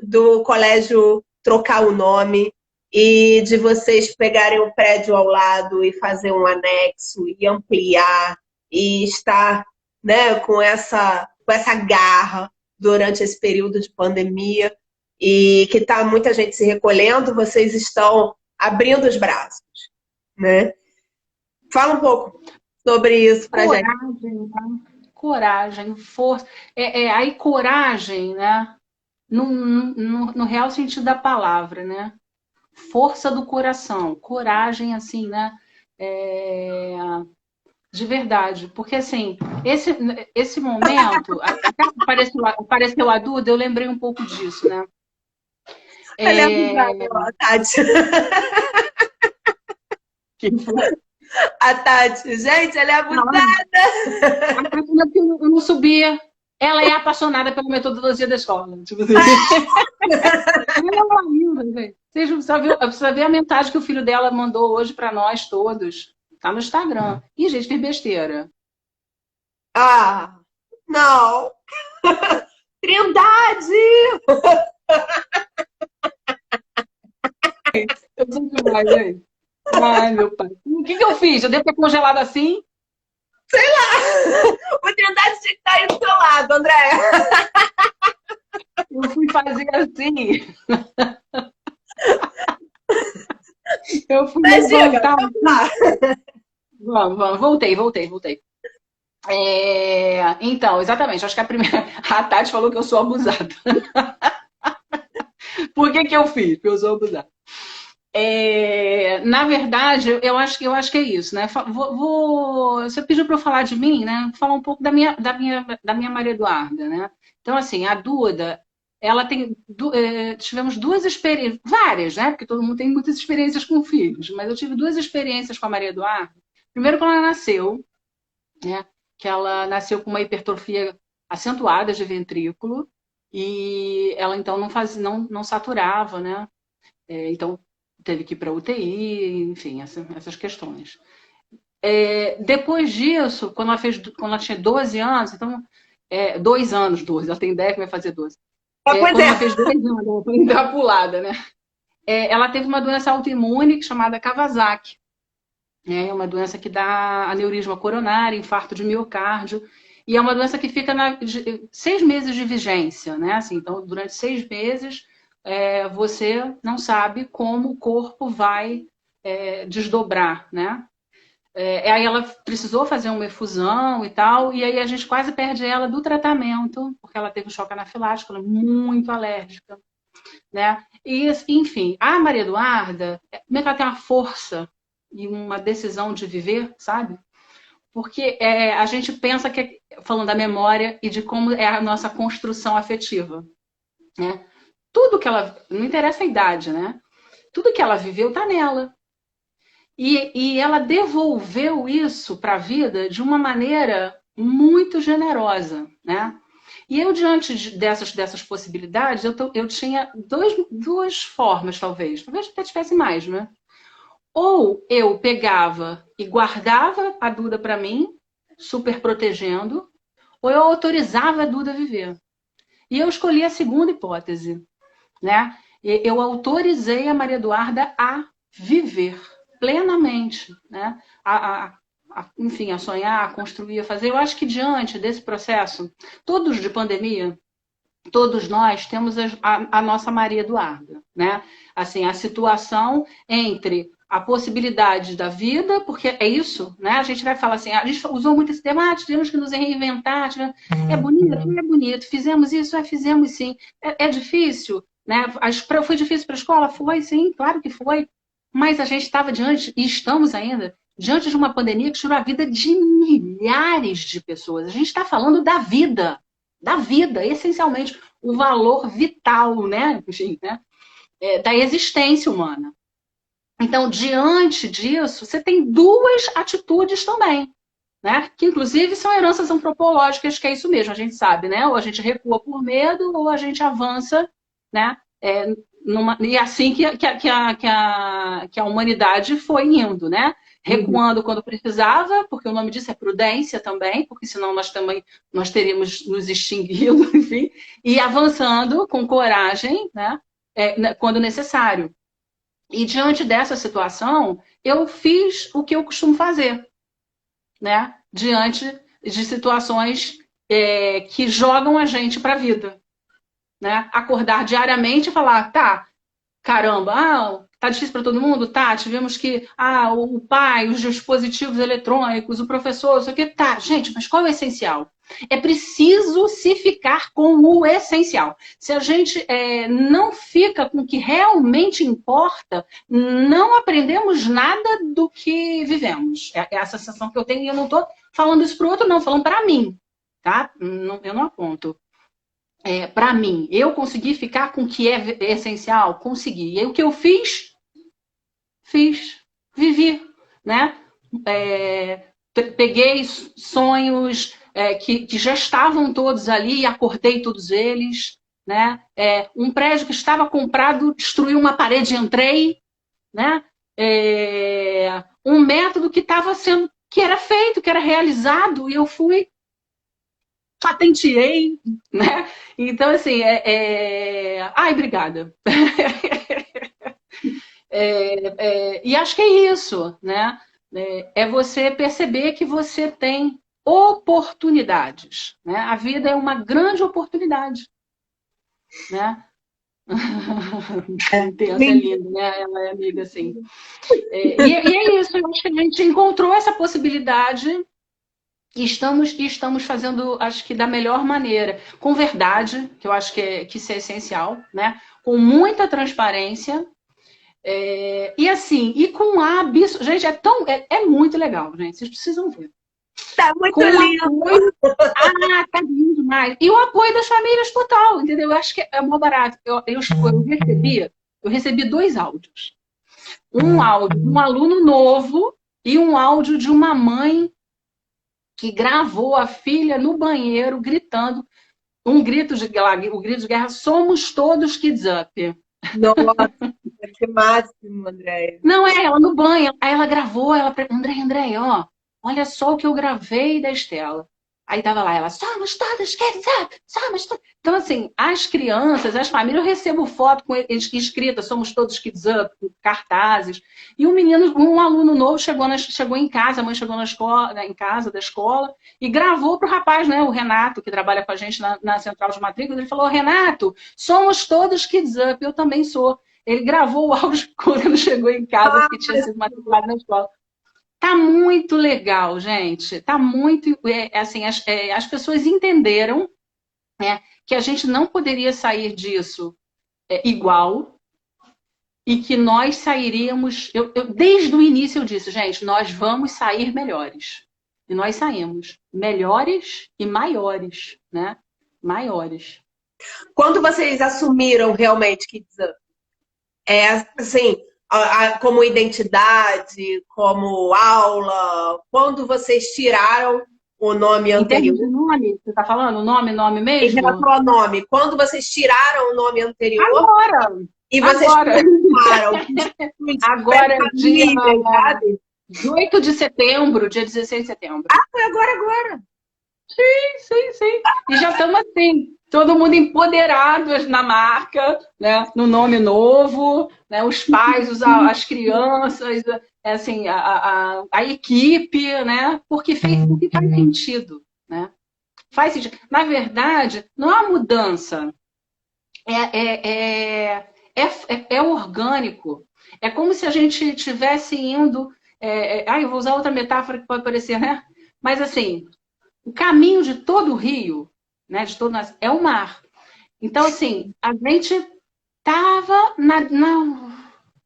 do colégio trocar o nome e de vocês pegarem o prédio ao lado e fazer um anexo e ampliar e estar, né, com essa garra durante esse período de pandemia? E que está muita gente se recolhendo, vocês estão abrindo os braços, né? Fala um pouco sobre isso pra gente. Coragem, força. Aí coragem, né? No real sentido da palavra, né? Força do coração, coragem, assim, né? De verdade. Porque, assim, esse momento, apareceu a Duda, eu lembrei um pouco disso, né? Ela é abusada, Tati. A Tati, gente, ela é abusada. Eu não subia. Ela é apaixonada pela metodologia da escola. Tipo assim. Ela é uma linda, gente. Vocês precisam ver a mensagem que o filho dela mandou hoje para nós todos. Tá no Instagram. Ih, gente, fez besteira. Ah, não. Trindade! Eu sou demais, gente. Ai, meu pai. O que eu fiz? Eu devo ter congelado assim? Sei lá. O Trindade tinha que estar aí do seu lado, André. Eu fui fazer assim. Eu fui levantar. Vamos. Voltei. Então, exatamente. Acho que a Tati falou que eu sou abusada. Por que eu fiz? Porque eu sou abusada. Na verdade, eu acho que é isso, né? Você pediu para eu falar de mim, né? Vou falar um pouco da minha Maria Eduarda, né? Então, assim, a Duda, ela tem... tivemos 2 experiências, várias, né? Porque todo mundo tem muitas experiências com filhos, mas eu tive 2 experiências com a Maria Eduarda. Primeiro, quando ela nasceu, né? Que ela nasceu com uma hipertrofia acentuada de ventrículo e ela, então, não saturava, né? Então, teve que ir para UTI, enfim, essas questões. Depois disso, quando ela tinha 12 anos, então, 2 anos, 12, ela tem 10, vai fazer 12. Quando ela fez 2 anos, ela foi encapulada, né? Ela teve uma doença autoimune chamada Kawasaki. É uma doença que dá aneurisma coronário, infarto de miocárdio, e é uma doença que fica 6 meses de vigência, né? Assim, então, durante 6 meses, você não sabe como o corpo vai desdobrar, né? Aí ela precisou fazer uma efusão e tal, e aí a gente quase perde ela do tratamento, porque ela teve um choque anafilático, ela é muito alérgica, né? E, enfim, a Maria Eduarda, como é que ela tem uma força e uma decisão de viver, sabe? Porque a gente pensa que, falando da memória e de como é a nossa construção afetiva, né? Tudo que ela, não interessa a idade, né? Tudo que ela viveu está nela. E ela devolveu isso para a vida de uma maneira muito generosa, né? E eu, diante dessas possibilidades, eu tinha duas formas, talvez até tivesse mais, né? Ou eu pegava e guardava a Duda para mim, super protegendo, ou eu autorizava a Duda a viver. E eu escolhi a segunda hipótese, né? Eu autorizei a Maria Eduarda a viver plenamente, né? Enfim, a sonhar, a construir, a fazer. Eu acho que diante desse processo, todos de pandemia, todos nós temos a nossa Maria Eduarda, né? Assim, a situação entre a possibilidade da vida, porque é isso, né? A gente vai falar assim, a gente usou muito esse tema, tivemos que nos reinventar, é bonito, fizemos isso, fizemos sim. É difícil, né? Foi difícil para a escola? Foi, sim, claro que foi. Mas a gente estava diante, e estamos ainda, diante de uma pandemia que tirou a vida de milhares de pessoas. A gente está falando da vida, essencialmente, o valor vital, né? Enfim, né? Da existência humana. Então, diante disso, você tem duas atitudes também, né? Que inclusive são heranças antropológicas, que é isso mesmo, a gente sabe, né? Ou a gente recua por medo, ou a gente avança, né? E assim que a humanidade foi indo, né? Recuando quando precisava, porque o nome disso é prudência também, porque senão nós teríamos nos extinguido, enfim, e avançando com coragem, né? Quando necessário. E diante dessa situação, eu fiz o que eu costumo fazer, né? Diante de situações que jogam a gente para a vida, né? Acordar diariamente e falar, tá, caramba, tá difícil para todo mundo? Tá, tivemos que, o pai, os dispositivos eletrônicos, o professor, isso aqui, tá, gente, mas qual é o essencial? É preciso se ficar com o essencial. Se a gente não fica com o que realmente importa, não aprendemos nada do que vivemos. É essa sensação que eu tenho, e eu não estou falando isso para o outro, não, falando para mim, tá? Eu não aponto. Para mim, eu consegui ficar com o que é essencial? Consegui. E aí o que eu fiz? Vivi, né? Peguei sonhos que já estavam todos ali e acordei todos eles, né? Um prédio que estava comprado, destruí uma parede e entrei, né? Um método que estava sendo, que era feito, que era realizado, e eu fui, patenteei, né? Então, assim, ai, obrigada. E acho que é isso, né? É você perceber que você tem oportunidades, né? A vida é uma grande oportunidade, né? Intensa, é linda, né? Ela é amiga, assim. E é isso, eu acho que a gente encontrou essa possibilidade e estamos fazendo, acho que da melhor maneira, com verdade, que eu acho que isso é essencial, né? Com muita transparência, e assim, e com hábito. Gente, é muito legal, gente. Vocês precisam ver. Tá muito lindo. Tá lindo demais. E o apoio das famílias total, entendeu? Eu acho que é mó barato. Eu recebi 2 áudios. Um áudio de um aluno novo e um áudio de uma mãe que gravou a filha no banheiro gritando o grito de guerra, somos todos Kids Up. Nossa, que máximo, Andréia. Não, ela no banho. Aí ela gravou, Andréia, ó, olha só o que eu gravei da Estela. Aí tava lá, ela, somos todos Kids Up, somos todos. Então, assim, as crianças, as famílias, eu recebo foto com eles escrita, somos todos Kids Up, com cartazes. E um menino, um aluno novo chegou em casa, a mãe chegou na escola, em casa da escola, e gravou pro rapaz, né, o Renato, que trabalha com a gente na central de matrículas, ele falou, Renato, somos todos Kids Up, eu também sou. Ele gravou o áudio quando chegou em casa, porque tinha sido matriculado na escola. Tá muito legal, gente. Tá muito. Assim, as pessoas entenderam, né, que a gente não poderia sair disso igual e que nós sairíamos. Desde o início eu disse, gente, nós vamos sair melhores. E nós saímos melhores e maiores, né? Maiores. Quando vocês assumiram realmente Kids Up? Assim, como identidade, como aula, quando vocês tiraram o nome Em termos anterior? de nome, você está falando o nome Em mesmo? relação ao nome, quando vocês tiraram o nome anterior Agora! e vocês Agora! continuaram. Agora, dia Família, sabe? 18 de setembro, dia 16 de setembro. Foi agora. Sim. E já estamos assim, todo mundo empoderado na marca, né? No nome novo, né? Os pais, as crianças, assim, a equipe, né? Porque faz sentido, né? Faz sentido. Na verdade, não é uma mudança. É orgânico. É como se a gente estivesse indo. Eu vou usar outra metáfora que pode parecer, né? Mas assim, o caminho de todo o rio, né, de todo é o mar. Então, assim, a gente estava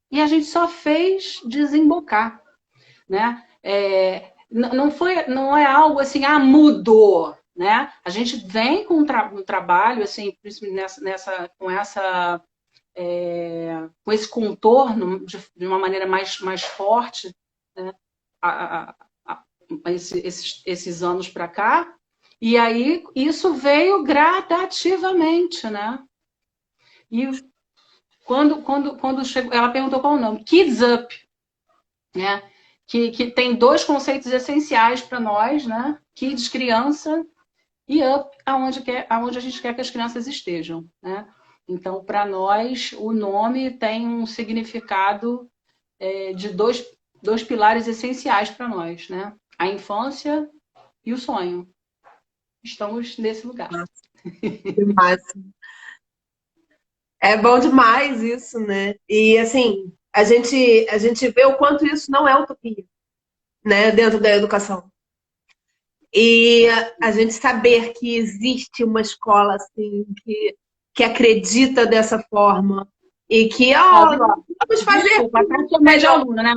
e a gente só fez desembocar, né? Não é algo assim, mudou, né? A gente vem com um trabalho, assim, com esse contorno de uma maneira mais forte, né? Esses anos para cá, e aí isso veio gradativamente, né? E quando chegou, ela perguntou qual o nome, Kids Up, né? Que tem dois conceitos essenciais para nós, né? Kids, criança, e Up, aonde a gente quer que as crianças estejam, né? Então, para nós, o nome tem um significado de dois pilares essenciais para nós, né? A infância e o sonho. Estamos nesse lugar. Que máximo. É bom demais isso, né? E assim, a gente vê o quanto isso não é utopia, né, dentro da educação. E a gente saber que existe uma escola assim que acredita dessa forma e que vamos fazer. Desculpa, de aluno, né?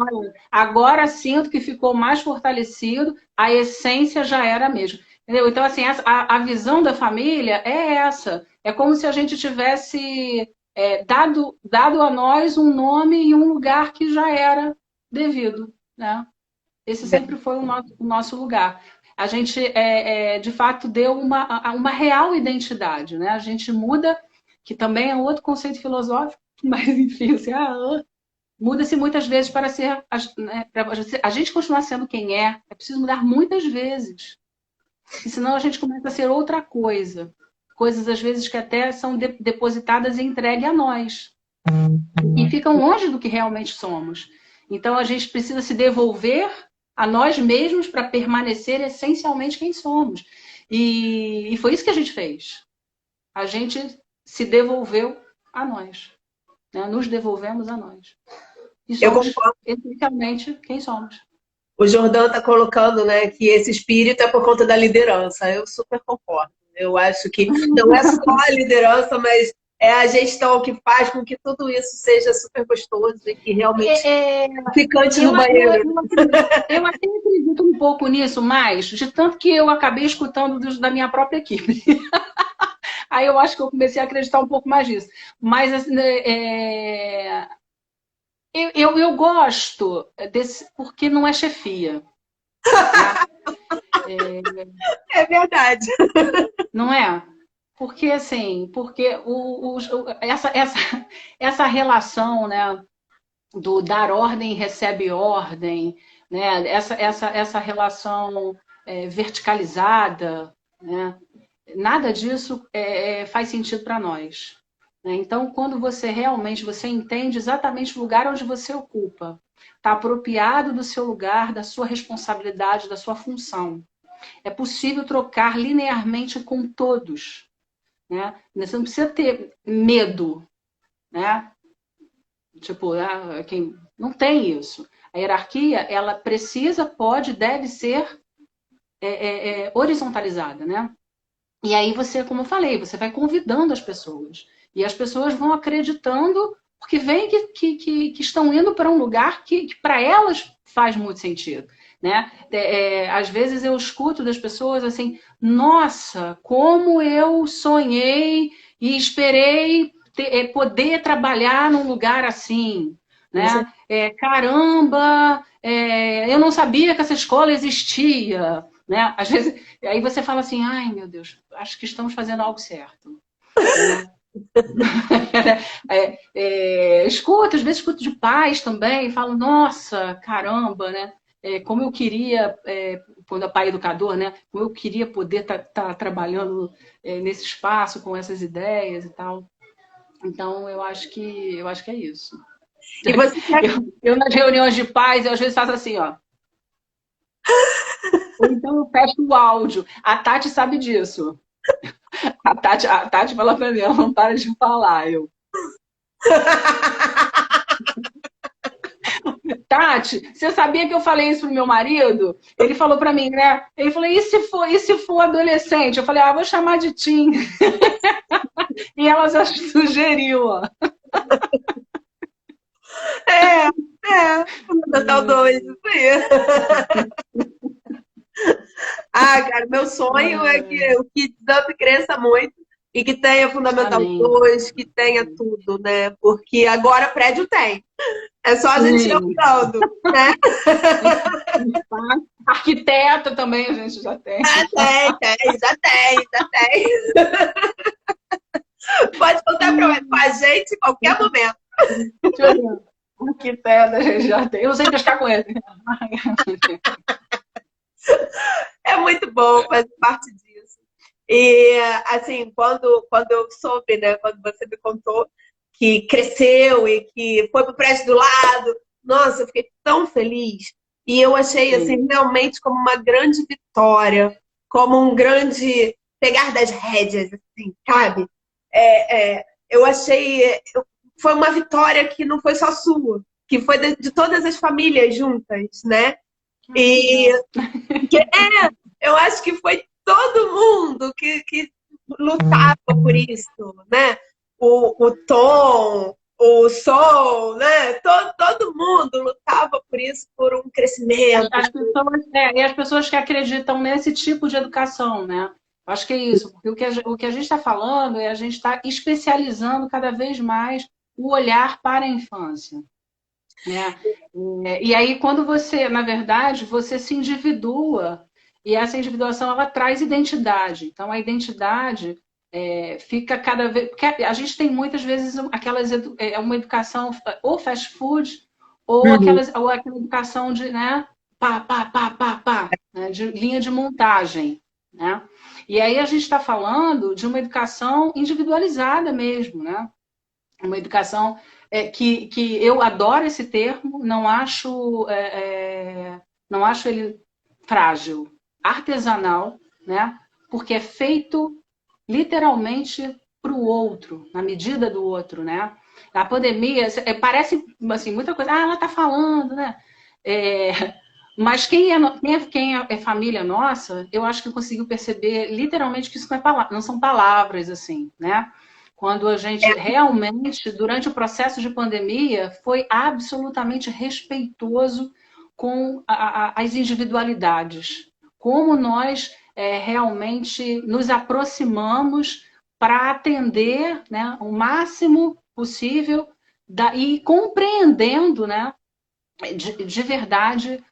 Agora sinto que ficou mais fortalecido, a essência já era a mesma. Entendeu? Então, assim, a visão da família é essa. É como se a gente tivesse dado a nós um nome e um lugar que já era devido, né? Esse sempre foi o nosso lugar. A gente, de fato, deu uma real identidade, né? A gente muda, que também é outro conceito filosófico, mas, enfim, assim, muda-se muitas vezes para ser... para a gente continuar sendo quem é preciso mudar muitas vezes. E senão a gente começa a ser outra coisa. Coisas, às vezes, que até são depositadas e entregues a nós. E ficam longe do que realmente somos. Então, a gente precisa se devolver a nós mesmos para permanecer essencialmente quem somos. E foi isso que a gente fez. A gente se devolveu a nós. Né? Nos devolvemos a nós. E somos essencialmente quem somos. O Jordão está colocando, né, que esse espírito é por conta da liderança. Eu super concordo. Eu acho que não é só a liderança, mas é a gestão que faz com que tudo isso seja super gostoso e que realmente picante no banheiro. Eu até acredito um pouco nisso, mas de tanto que eu acabei escutando da minha própria equipe. Aí eu acho que eu comecei a acreditar um pouco mais nisso. Mas assim, eu gosto desse, porque não é chefia. É verdade. Não é? Porque assim, essa relação, né, do dar ordem recebe ordem, né, essa relação verticalizada, né? Nada disso faz sentido para nós. Né? Então, quando você entende exatamente o lugar onde você ocupa, está apropriado do seu lugar, da sua responsabilidade, da sua função. É possível trocar linearmente com todos. Né? Você não precisa ter medo. Né? Tipo, quem não tem isso. A hierarquia, ela precisa, pode, deve ser horizontalizada, né? E aí você, como eu falei, você vai convidando as pessoas. E as pessoas vão acreditando, porque veem que estão indo para um lugar que para elas faz muito sentido. Né? Às vezes eu escuto das pessoas assim, nossa, como eu sonhei e esperei poder trabalhar num lugar assim. Né? Caramba, eu não sabia que essa escola existia. Né? Às vezes, aí você fala assim, ai meu Deus, acho que estamos fazendo algo certo. Né? Às vezes escuto de pais também, falo, nossa, caramba, né? Como eu queria, quando é pai educador, né? Como eu queria poder estar trabalhando nesse espaço com essas ideias e tal. Então, eu acho que é isso. E você... eu nas reuniões de pais, eu às vezes faço assim, ó. Ou então eu fecho o áudio. A Tati sabe disso. A Tati fala pra mim, ela não para de falar. Tati, você sabia que eu falei isso pro meu marido? Ele falou pra mim, né? Ele falou, e se for adolescente? Eu falei, vou chamar de Tim. E ela já sugeriu, ó. Fundamental 2, isso aí. Cara, meu sonho é que o Kids Up cresça muito e que tenha Fundamental 2, que tenha tudo, né? Porque agora prédio tem. É só a gente ir andando, né? Arquiteto também a gente já tem. Já tem. Pode contar com a gente em qualquer momento. Arquiteto a gente já tem. Eu não sei pescar com ele. É muito bom fazer parte disso. E, assim, quando eu soube, né, quando você me contou que cresceu e que foi pro prédio do lado, nossa, eu fiquei tão feliz. E eu achei, assim, realmente como uma grande vitória, como um grande pegar das rédeas, assim, sabe? Eu achei... Foi uma vitória que não foi só sua, que foi de todas as famílias juntas, né? E eu acho que foi todo mundo que lutava por isso, né? O Tom, o Sol, né? Todo mundo lutava por isso, por um crescimento. E as pessoas que acreditam nesse tipo de educação, né? Acho que é isso, porque o que a gente está falando é a gente está especializando cada vez mais o olhar para a infância. Né? E aí, quando você, na verdade, você se individua, e essa individuação ela traz identidade. Então, a identidade fica cada vez. Porque a gente tem muitas vezes uma educação ou fast food, ou aquela educação de né, de linha de montagem. Né? E aí a gente está falando de uma educação individualizada mesmo, né? Uma educação que eu adoro esse termo, não acho ele frágil, artesanal, né? Porque é feito literalmente para o outro, na medida do outro, né? A pandemia parece assim, muita coisa, ela está falando, né? Mas quem é família nossa, eu acho que conseguiu perceber literalmente que isso não são palavras, assim, né? Quando a gente realmente, durante o processo de pandemia, foi absolutamente respeitoso com as individualidades. Como nós realmente nos aproximamos para atender, né, o máximo possível e compreendendo, né, de verdade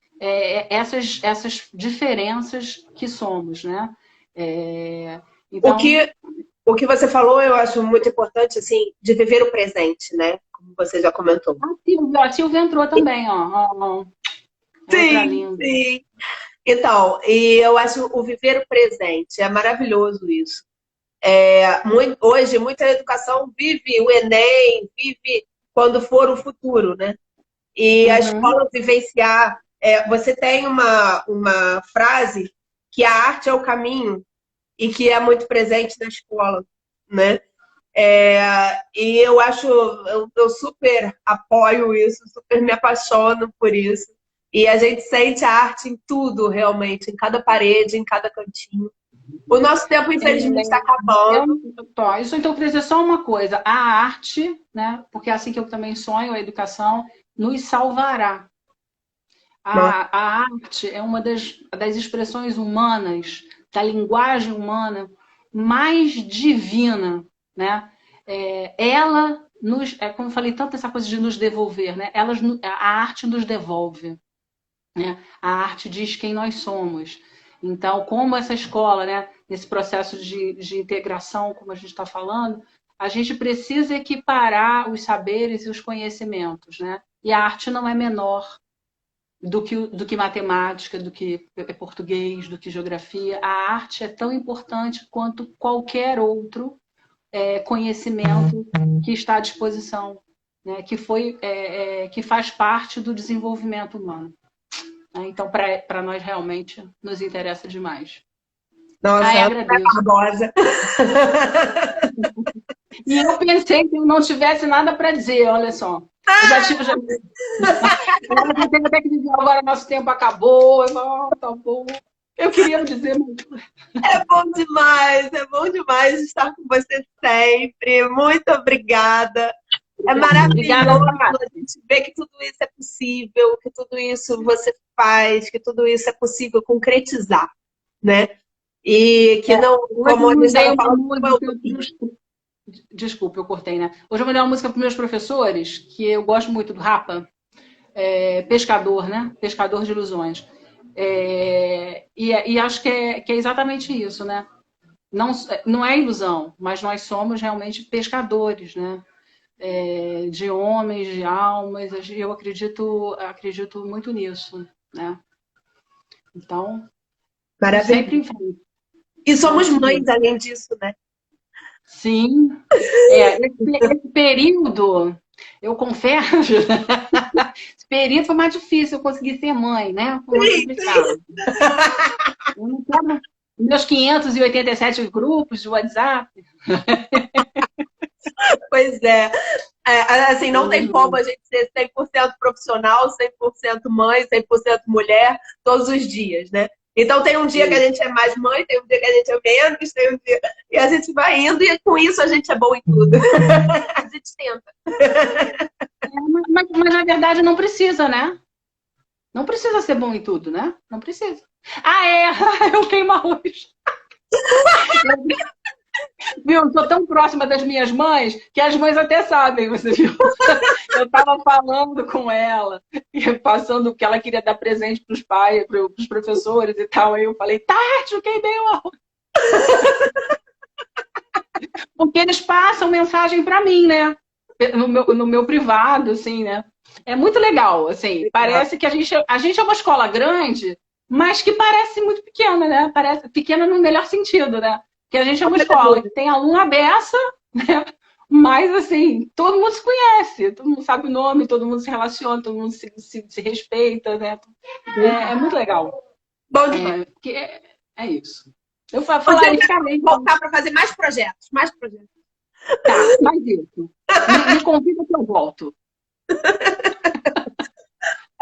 essas diferenças que somos. Né? Então... O que você falou, eu acho muito importante, assim, de viver o presente, né? Como você já comentou. A Silvia entrou também, ó. Sim. Então, e eu acho o viver o presente, é maravilhoso isso. Hoje, muita educação vive o Enem, vive quando for o futuro, né? E a Uhum. escola vivenciar. Você tem uma frase que a arte é o caminho e que é muito presente na escola, né? E eu acho, eu super apoio isso, super me apaixono por isso. E a gente sente a arte em tudo, realmente, em cada parede, em cada cantinho. O nosso tempo, infelizmente, está acabando. Isso então quer dizer só uma coisa, a arte, né? Porque é assim que eu também sonho, a educação nos salvará. A arte é uma das expressões humanas, da linguagem humana mais divina, né? Ela nos, como eu falei tanto essa coisa de nos devolver, né? A arte nos devolve, né? A arte diz quem nós somos. Então, como essa escola, né? Nesse processo de integração, como a gente está falando, a gente precisa equiparar os saberes e os conhecimentos, né? E a arte não é menor do que matemática, do que português, do que geografia. A arte é tão importante quanto qualquer outro conhecimento que está à disposição, né? Que faz parte do desenvolvimento humano. Né? Então, para nós realmente nos interessa demais. Nossa, Ana Agradeço. Barbosa. E eu pensei que eu não tivesse nada para dizer, olha só. Eu já tive. Eu tenho até que dizer agora, nosso tempo acabou. Tá bom. Eu queria dizer muito. É bom demais estar com você sempre. Muito obrigada. É Obrigada, maravilhoso Nath. a gente ver que tudo isso é possível, que tudo isso você faz, que tudo isso é possível concretizar, né? E que não, Hoje como eu a gente mandei estava uma falando, não é música. utopia. Desculpa, eu cortei, né? Hoje eu mandei uma música para meus professores, que eu gosto muito do Rapa, Pescador, né? Pescador de Ilusões. E acho que é exatamente isso, né? Não é ilusão, mas nós somos realmente pescadores, né? De homens, de almas. Eu acredito muito nisso, né? Então, sempre Maravilhoso. em frente. E somos Vamos seguir. mães, além disso, né? Sim. Esse período, eu confesso, esse período foi mais difícil eu conseguir ser mãe, né? Foi mais complicado. Eu não quero meus 587 grupos de WhatsApp. Pois é. Assim, não tem como a gente ser 100% profissional, 100% mãe, 100% mulher, todos os dias, né? Então tem um dia que a gente é mais mãe, tem um dia que a gente é menos, tem um dia... E a gente vai indo e com isso a gente é bom em tudo. A gente tenta. Mas na verdade não precisa, né? Não precisa ser bom em tudo, né? Não precisa. Eu queimo arroz. Viu? Estou tão próxima das minhas mães que as mães até sabem, você viu? Eu estava falando com ela, passando que ela queria dar presente para os pais, para os professores e tal. Aí eu falei, Tati, eu queimei o arroz. Porque eles passam mensagem para mim, né? No meu privado, assim, né? É muito legal, assim. Parece que a gente é uma escola grande, mas que parece muito pequena, né? Parece pequena no melhor sentido, né? Que a gente é uma escola que tem aluno à beça, né? Mas, assim, todo mundo se conhece, todo mundo sabe o nome, todo mundo se relaciona, todo mundo se respeita, né? É muito legal. Bom demais. É isso. Eu falaria que também. Voltar para fazer mais projetos, mais projetos. Tá, mais isso. Me convida que eu volto.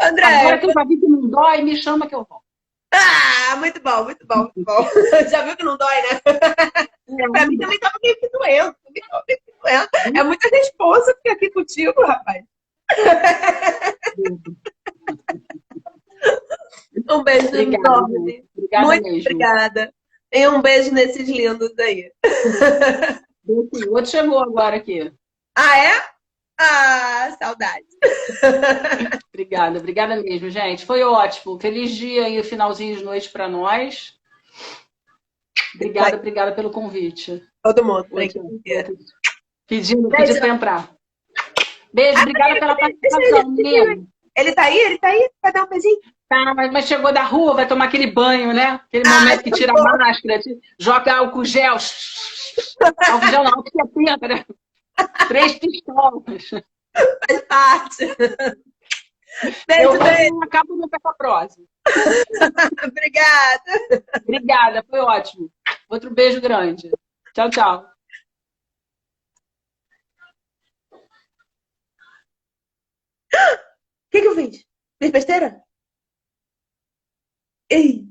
André. Agora que eu já vi que não dói, me chama que eu volto. Muito bom, muito bom, muito bom. Já viu que não dói, né? Pra mim também tava meio que doendo. É muita responsa ficar aqui contigo, rapaz. Um beijo enorme. Muito mesmo. Obrigada. E um beijo nesses lindos aí. O outro chegou agora aqui. Saudade. Obrigada mesmo, gente. Foi ótimo. Feliz dia e finalzinho de noite para nós. Obrigada pelo convite. Todo mundo. Pedindo para entrar. Beijo, obrigada pela participação, menino. Ele tá aí? Vai dar um beijinho? Tá, mas chegou da rua, vai tomar aquele banho, né? Aquele Ai, momento que tira a máscara, joga álcool gel. Álcool gel não, álcool 70, né? 3 pistolas. faz parte. Eu Beijo, vou beijo. e acabo no pra próxima. Obrigada. Obrigada, foi ótimo. Outro beijo grande. Tchau, tchau. O que eu fiz? Fiz besteira? Ei.